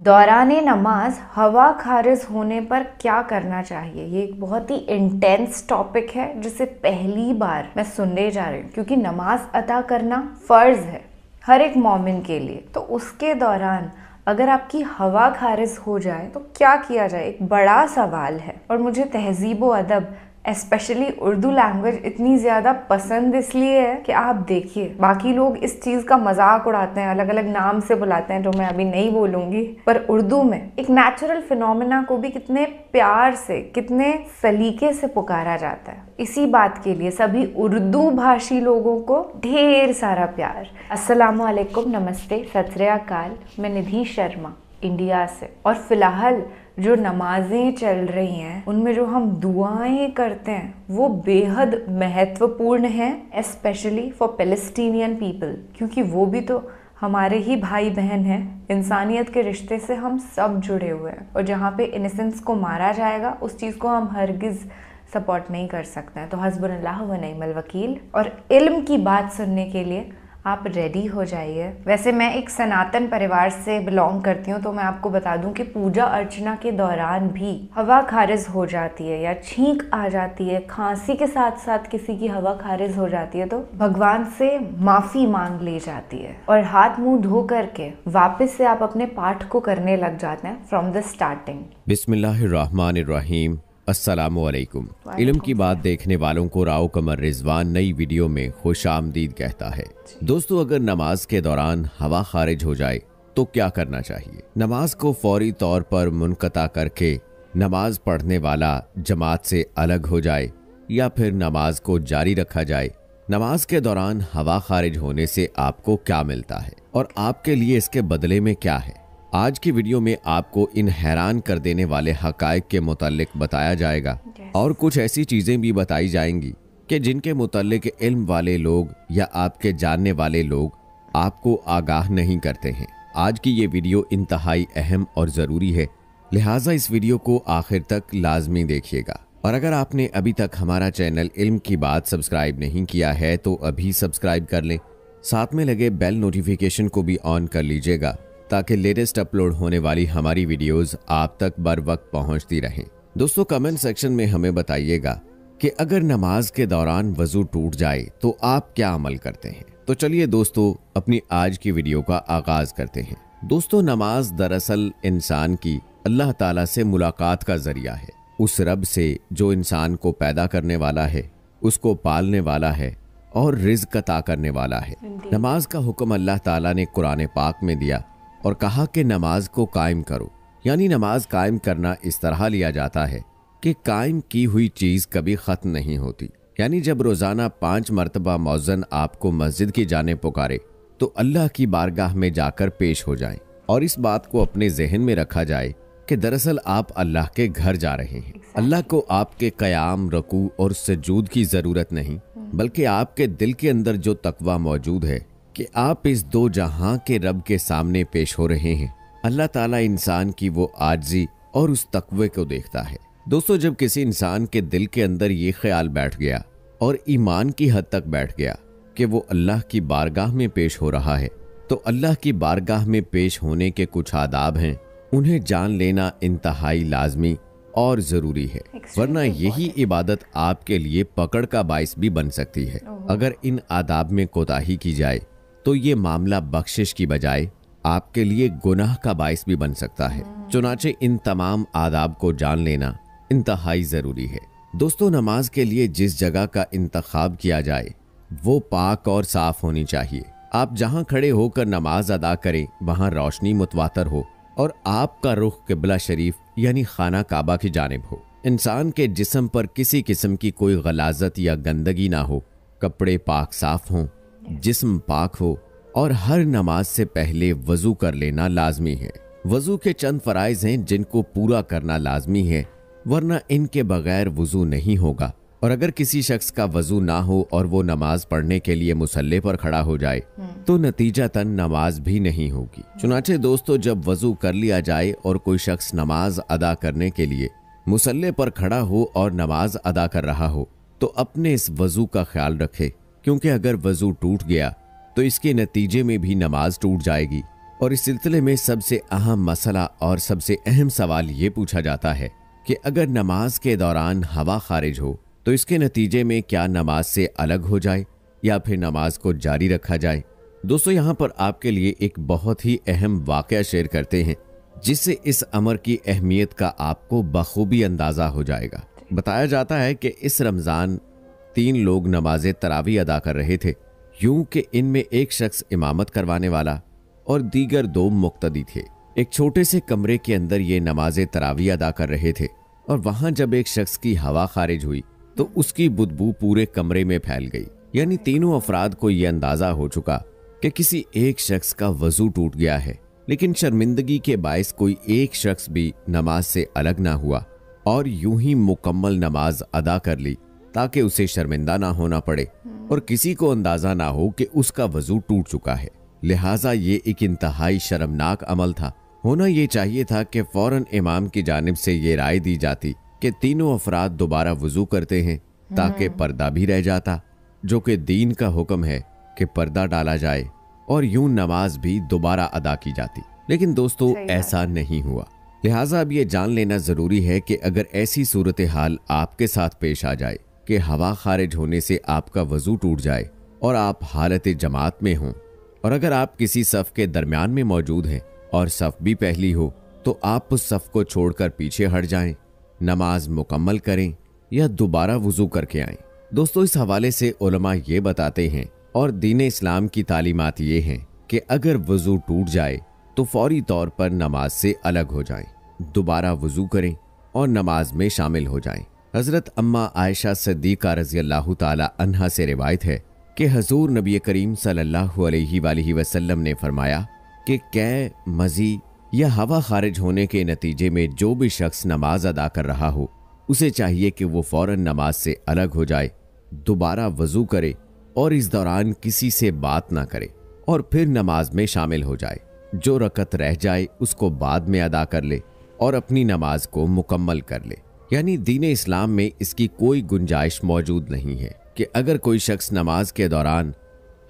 दौराने नमाज हवा खारिज होने पर क्या करना चाहिए। ये एक बहुत ही इंटेंस टॉपिक है जिसे पहली बार मैं सुनने जा रही हूँ, क्योंकि नमाज अदा करना फ़र्ज़ है हर एक मोमिन के लिए। तो उसके दौरान अगर आपकी हवा खारिज हो जाए तो क्या किया जाए, एक बड़ा सवाल है। और मुझे तहज़ीब व अदब स्पेशली उर्दू लैंग्वेज इतनी ज़्यादा पसंद इसलिए है कि आप देखिए, बाकी लोग इस चीज़ का मजाक उड़ाते हैं, अलग अलग नाम से बुलाते हैं जो मैं अभी नहीं बोलूँगी, पर उर्दू में एक नेचुरल फिनोमेना को भी कितने प्यार से, कितने सलीके से पुकारा जाता है। इसी बात के लिए सभी उर्दू भाषी लोगों को ढेर सारा प्यार। अस्सलामु अलैकुम, नमस्ते, सत श्री अकाल। मैं निधि शर्मा इंडिया से। और फिलहाल जो नमाजें चल रही हैं उनमें जो हम दुआएं करते हैं वो बेहद महत्वपूर्ण हैं, स्पेशली फॉर पैलेस्टीनियन पीपल, क्योंकि वो भी तो हमारे ही भाई बहन हैं। इंसानियत के रिश्ते से हम सब जुड़े हुए हैं, और जहाँ पे इनसेंस को मारा जाएगा उस चीज़ को हम हरगिज़ सपोर्ट नहीं कर सकते हैं। तो हस्बुनल्लाह व निअमल वकील। और इल्म की बात सुनने के लिए आप रेडी हो जाइए। वैसे मैं एक सनातन परिवार से बिलोंग करती हूँ, तो मैं आपको बता दूं कि पूजा अर्चना के दौरान भी हवा खारिज हो जाती है या छींक आ जाती है, खांसी के साथ साथ किसी की हवा खारिज हो जाती है, तो भगवान से माफ़ी मांग ली जाती है और हाथ मुंह धो करके वापस से आप अपने पाठ को करने लग जाते हैं फ्रॉम द स्टार्टिंग। बिस्मिल्लाहिर्रहमानिर्रहीम। अस्सलामुअलैकुम। इल्म की बात देखने वालों को राव कमर रिजवान नई वीडियो में खुश आमदीद कहता है। दोस्तों, अगर नमाज के दौरान हवा खारिज हो जाए तो क्या करना चाहिए। नमाज को फौरी तौर पर मुनक़ता करके नमाज पढ़ने वाला जमात से अलग हो जाए या फिर नमाज को जारी रखा जाए। नमाज के दौरान हवा खारिज होने से आपको क्या मिलता है और आपके लिए इसके बदले में क्या है। आज की वीडियो में आपको इन हैरान कर देने वाले हकायक के मुतालिक बताया जाएगा और कुछ ऐसी चीजें भी बताई जाएंगी कि जिनके मुतालिक इल्म वाले लोग या आपके जानने वाले लोग आपको आगाह नहीं करते हैं। आज की ये वीडियो इंतहाई अहम और ज़रूरी है, लिहाजा इस वीडियो को आखिर तक लाजमी देखिएगा। और अगर आपने अभी तक हमारा चैनल इल्म की बात सब्सक्राइब नहीं किया है तो अभी सब्सक्राइब कर लें, साथ में लगे बेल नोटिफिकेशन को भी ऑन कर लीजिएगा ताकि लेटेस्ट अपलोड होने वाली हमारी वीडियोस आप तक बर वक्त पहुंचती रहें। दोस्तों, कमेंट सेक्शन में हमें बताइएगा कि अगर नमाज के दौरान वजू टूट जाए तो आप क्या अमल करते हैं। तो चलिए दोस्तों, अपनी आज की वीडियो का आगाज करते हैं। दोस्तों, नमाज दरअसल इंसान की अल्लाह ताला से मुलाकात का जरिया है, उस रब से जो इंसान को पैदा करने वाला है, उसको पालने वाला है और रिज़्क़ अता करने वाला है। नमाज का हुक्म अल्लाह ताला ने कुरान पाक में दिया और कहा कि नमाज को कायम करो। यानी नमाज कायम करना इस तरह लिया जाता है कि कायम की हुई चीज़ कभी ख़त्म नहीं होती। यानी जब रोज़ाना 5 मरतबा मौज़न आपको मस्जिद की जाने पुकारे तो अल्लाह की बारगाह में जाकर पेश हो जाएं और इस बात को अपने जहन में रखा जाए कि दरअसल आप अल्लाह के घर जा रहे हैं। अल्लाह को आपके क़याम, रकू और सजूद की ज़रूरत नहीं, बल्कि आपके दिल के अंदर जो तकवा मौजूद है कि आप इस दो जहां के रब के सामने पेश हो रहे हैं। अल्लाह ताला इंसान की वो आजिज़ी और उस तकवे को देखता है। दोस्तों, जब किसी इंसान के दिल के अंदर ये ख्याल बैठ गया और ईमान की हद तक बैठ गया कि वो अल्लाह की बारगाह में पेश हो रहा है, तो अल्लाह की बारगाह में पेश होने के कुछ आदाब हैं, उन्हें जान लेना इंतहाई लाजमी और ज़रूरी है, वरना यही इबादत आपके लिए पकड़ का बाइस भी बन सकती है। अगर इन आदाब में कोताही की जाए तो ये मामला बख्शिश की बजाय आपके लिए गुनाह का बाइस भी बन सकता है। चुनाचे इन तमाम आदाब को जान लेना इंतहाई ज़रूरी है। दोस्तों, नमाज के लिए जिस जगह का इंतखाब किया जाए वो पाक और साफ होनी चाहिए। आप जहां खड़े होकर नमाज अदा करें वहां रोशनी मुतवातर हो और आपका रुख किबला शरीफ यानी खाना काबा की जानिब हो। इंसान के जिस्म पर किसी किस्म की कोई गलाजत या गंदगी ना हो, कपड़े पाक साफ हों, जिस्म पाक हो और हर नमाज से पहले वजू कर लेना लाजमी है। वजू के चंद फराइज हैं जिनको पूरा करना लाजमी है, वरना इनके बगैर वजू नहीं होगा। और अगर किसी शख्स का वजू ना हो और वो नमाज पढ़ने के लिए मुसल्ले पर खड़ा हो जाए तो नतीजतन नमाज भी नहीं होगी। चुनाचे दोस्तों, जब वजू कर लिया जाए और कोई शख्स नमाज अदा करने के लिए मुसल्ले पर खड़ा हो और नमाज अदा कर रहा हो तो अपने इस वजू का ख्याल रखे, क्योंकि अगर वजू टूट गया तो इसके नतीजे में भी नमाज टूट जाएगी और इस सिलसिले में सबसे अहम मसला और सबसे अहम सवाल ये पूछा जाता है कि अगर नमाज के दौरान हवा खारिज हो तो इसके नतीजे में क्या नमाज से अलग हो जाए या फिर नमाज को जारी रखा जाए। दोस्तों, यहाँ पर आपके लिए एक बहुत ही अहम वाकया शेयर करते हैं जिससे इस अमर की अहमियत का आपको बखूबी अंदाजा हो जाएगा। बताया जाता है कि इस रमजान 3 लोग नमाज तरावी अदा कर रहे थे, यूं कि इनमें एक शख्स इमामत करवाने वाला और दीगर 2 मुक्तदी थे। एक छोटे से कमरे के अंदर ये नमाज तरावी अदा कर रहे थे और वहां जब एक शख्स की हवा खारिज हुई तो उसकी बुदबू पूरे कमरे में फैल गई। यानी तीनों अफराद को यह अंदाजा हो चुका कि किसी एक शख्स का वजू टूट गया है, लेकिन शर्मिंदगी के बायस कोई एक शख्स भी नमाज से अलग ना हुआ और यूं ही मुकम्मल नमाज अदा कर ली ताकि उसे शर्मिंदा ना होना पड़े और किसी को अंदाजा ना हो कि उसका वजू टूट चुका है। लिहाजा ये एक इंतहाई शर्मनाक अमल था। होना ये चाहिए था कि फौरन इमाम की जानिब से ये राय दी जाती कि तीनों अफराद दोबारा वजू करते हैं ताकि पर्दा भी रह जाता, जो कि दीन का हुक्म है कि पर्दा डाला जाए और यूं नमाज भी दोबारा अदा की जाती। लेकिन दोस्तों, ऐसा नहीं हुआ। लिहाजा अब ये जान लेना जरूरी है कि अगर ऐसी सूरत हाल आपके साथ पेश आ जाए कि हवा खारिज होने से आपका वजू टूट जाए और आप हालत जमात में हों और अगर आप किसी सफ के दरमियान में मौजूद हैं और सफ भी पहली हो तो आप उस सफ को छोड़कर पीछे हट जाएं, नमाज मुकम्मल करें या दोबारा वजू करके आएं। दोस्तों, इस हवाले से उलमा ये बताते हैं और दीन इस्लाम की तालीमात ये हैं कि अगर वजू टूट जाए तो फौरी तौर पर नमाज से अलग हो जाएं, दोबारा वजू करें और नमाज में शामिल हो जाएं। हजरत अम्मा आयशा सिद्दीका रज़ी अल्लाह ताला अन्हा से रिवायत है कि हजूर नबी करीम सल्लल्लाहु अलैहि वसल्लम ने फरमाया कि कै, मजी या हवा खारिज होने के नतीजे में जो भी शख्स नमाज अदा कर रहा हो उसे चाहिए कि वो फौरन नमाज से अलग हो जाए, दोबारा वजू करे और इस दौरान किसी से बात ना करे और फिर नमाज में शामिल हो जाए। जो रकत रह जाए उसको बाद में अदा कर ले और अपनी नमाज को मुकम्मल कर ले। यानी दीन इस्लाम में इसकी कोई गुंजाइश मौजूद नहीं है कि अगर कोई शख्स नमाज के दौरान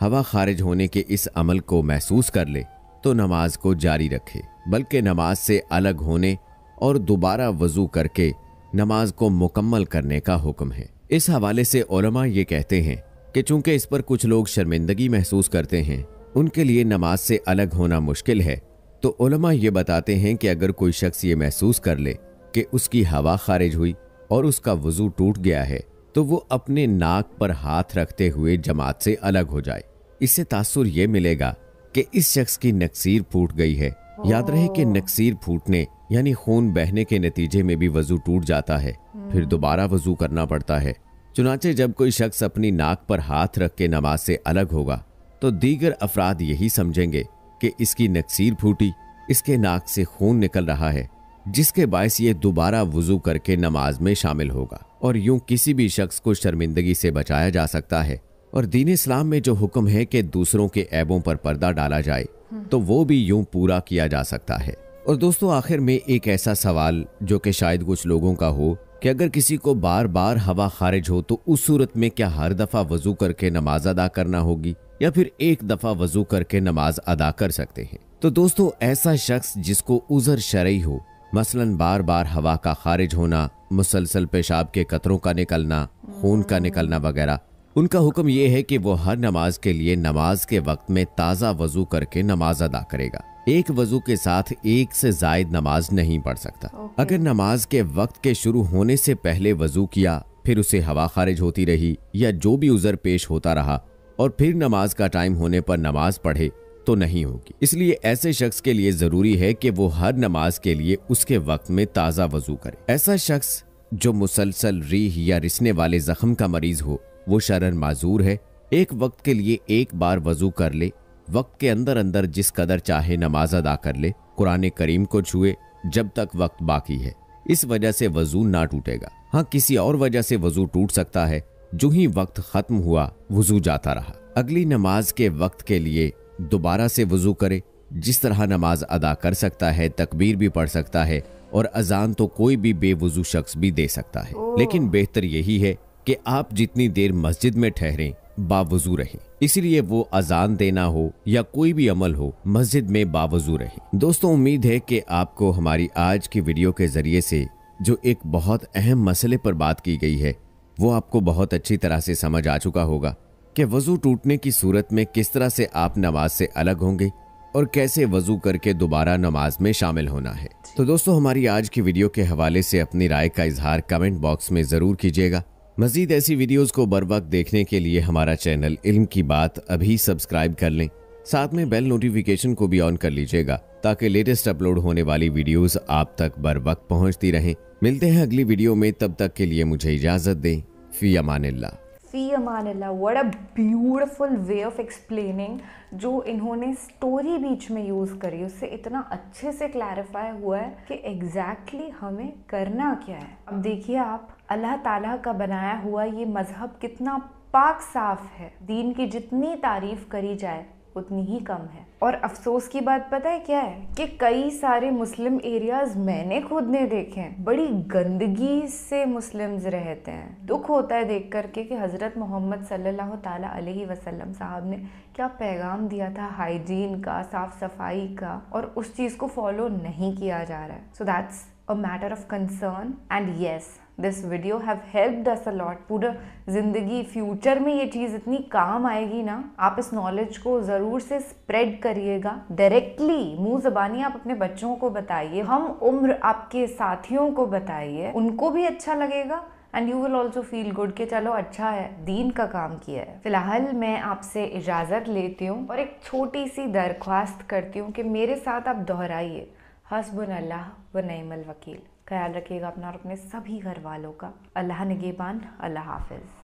हवा खारिज होने के इस अमल को महसूस कर ले तो नमाज को जारी रखे, बल्कि नमाज से अलग होने और दोबारा वजू करके नमाज को मुकम्मल करने का हुक्म है। इस हवाले से उलमा ये कहते हैं कि चूंकि इस पर कुछ लोग शर्मिंदगी महसूस करते हैं, उनके लिए नमाज से अलग होना मुश्किल है, तो उलमा ये बताते हैं कि अगर कोई शख्स ये महसूस कर ले कि उसकी हवा खारिज हुई और उसका वजू टूट गया है तो वो अपने नाक पर हाथ रखते हुए जमात से अलग हो जाए। इससे तासुर ये मिलेगा कि इस शख्स की नक्सीर फूट गई है। याद रहे कि नक्सीर फूटने यानी खून बहने के नतीजे में भी वजू टूट जाता है, फिर दोबारा वजू करना पड़ता है। चुनाचे जब कोई शख्स अपनी नाक पर हाथ रख के नमाज से अलग होगा तो दीगर अफराद यही समझेंगे कि इसकी नक्सीर फूटी, इसके नाक से खून निकल रहा है, जिसके बायस ये दोबारा वजू करके नमाज में शामिल होगा और यूं किसी भी शख्स को शर्मिंदगी से बचाया जा सकता है। और दीन इस्लाम में जो हुक्म है कि दूसरों के ऐबों पर पर्दा डाला जाए तो वो भी यूं पूरा किया जा सकता है। और दोस्तों, आखिर में एक ऐसा सवाल जो कि शायद कुछ लोगों का हो कि अगर किसी को बार बार हवा खारिज हो तो उस सूरत में क्या हर दफा वजू करके नमाज अदा करना होगी या फिर एक दफा वजू करके नमाज अदा कर सकते हैं। तो दोस्तों, ऐसा शख्स जिसको उज़र शरई हो, मसलन बार बार हवा का खारिज होना, मुसलसल पेशाब के कतरों का निकलना, खून का निकलना वगैरह, उनका हुक्म यह है कि वो हर नमाज के लिए नमाज के वक्त में ताज़ा वजू करके नमाज अदा करेगा। एक वजू के साथ एक से जायद नमाज नहीं पढ़ सकता। अगर नमाज के वक्त के शुरू होने से पहले वजू किया, फिर उसे हवा खारिज होती रही या जो भी उज़र पेश होता रहा और फिर नमाज का टाइम होने पर नमाज पढ़े तो नहीं होगी। इसलिए ऐसे शख्स के लिए जरूरी है कि वो हर नमाज के लिए उसके वक्त में ताज़ा वजू करे। ऐसा शख्स जो मुसलसल रीह या रिसने वाले जख्म का मरीज हो वो शरन माजूर है। एक वक्त के लिए एक बार वजू कर ले, वक्त के अंदर अंदर जिस कदर चाहे नमाज अदा कर ले, कुरान करीम को छुए जब तक वक्त बाकी है। इस वजह से वजू ना टूटेगा। हाँ, किसी और वजह से वजू टूट सकता है। जो ही वक्त खत्म हुआ वजू जाता रहा। अगली नमाज के वक्त के लिए दोबारा से वजू करे। जिस तरह नमाज अदा कर सकता है, तकबीर भी पढ़ सकता है और अजान तो कोई भी बेवजू शख्स भी दे सकता है। लेकिन बेहतर यही है कि आप जितनी देर मस्जिद में ठहरें बावजू रहें। इसीलिए वो अजान देना हो या कोई भी अमल हो, मस्जिद में बावजू रहें। दोस्तों, उम्मीद है कि आपको हमारी आज की वीडियो के जरिए से जो एक बहुत अहम मसले पर बात की गई है वो आपको बहुत अच्छी तरह से समझ आ चुका होगा कि वजू टूटने की सूरत में किस तरह से आप नमाज से अलग होंगे और कैसे वजू करके दोबारा नमाज में शामिल होना है। तो दोस्तों, हमारी आज की वीडियो के हवाले से अपनी राय का इजहार कमेंट बॉक्स में जरूर कीजिएगा। मजीद ऐसी वीडियोस को बर वक्त देखने के लिए हमारा चैनल इल्म की बात अभी सब्सक्राइब कर लें। साथ में बेल नोटिफिकेशन को भी ऑन कर लीजिएगा ताकि लेटेस्ट अपलोड होने वाली वीडियोस आप तक बर वक्त पहुंचती रहें। मिलते हैं अगली वीडियो में, तब तक के लिए मुझे इजाजत दें। फी अमानिल्लाह। फी अमानिल्लाह। What a beautiful way of explaining जो इन्होंने स्टोरी बीच में यूज़ करी, उससे इतना अच्छे से क्लैरिफाई हुआ है कि एग्जैक्टली हमें करना क्या है। अब देखिए आप, अल्लाह ताला का बनाया हुआ ये मजहब कितना पाक साफ है। दीन की जितनी तारीफ करी जाए उतनी ही कम है। और अफसोस की बात पता है क्या है कि कई सारे मुस्लिम एरियाज मैंने खुद ने देखे हैं, बड़ी गंदगी से मुस्लिम्स रहते हैं। दुख होता है देख करके कि हज़रत मोहम्मद सल्लल्लाहु ताला अलैहि वसल्लम साहब ने क्या पैगाम दिया था हाइजीन का, साफ सफाई का, और उस चीज़ को फॉलो नहीं किया जा रहा है। So that's a matter of concern and yes, this video have helped us a lot. पूरा जिंदगी फ्यूचर में ये चीज़ इतनी काम आएगी ना, आप इस नॉलेज को ज़रूर से स्प्रेड करिएगा। डायरेक्टली मुंह ज़बानी आप अपने बच्चों को बताइए, हम उम्र आपके साथियों को बताइए, उनको भी अच्छा लगेगा and you will also feel good कि चलो अच्छा है, दीन का काम किया है। फिलहाल मैं आपसे इजाज़त लेती हूँ और एक छोटी सी दरख्वास्त करती हूँ कि मेरे साथ आप दोहराइए, हस्बुनल्लाह व निअमल वकील। ख्याल रखिएगा अपना और अपने सभी घर वालों का। अल्लाह निगहबान। अल्लाह हाफिज।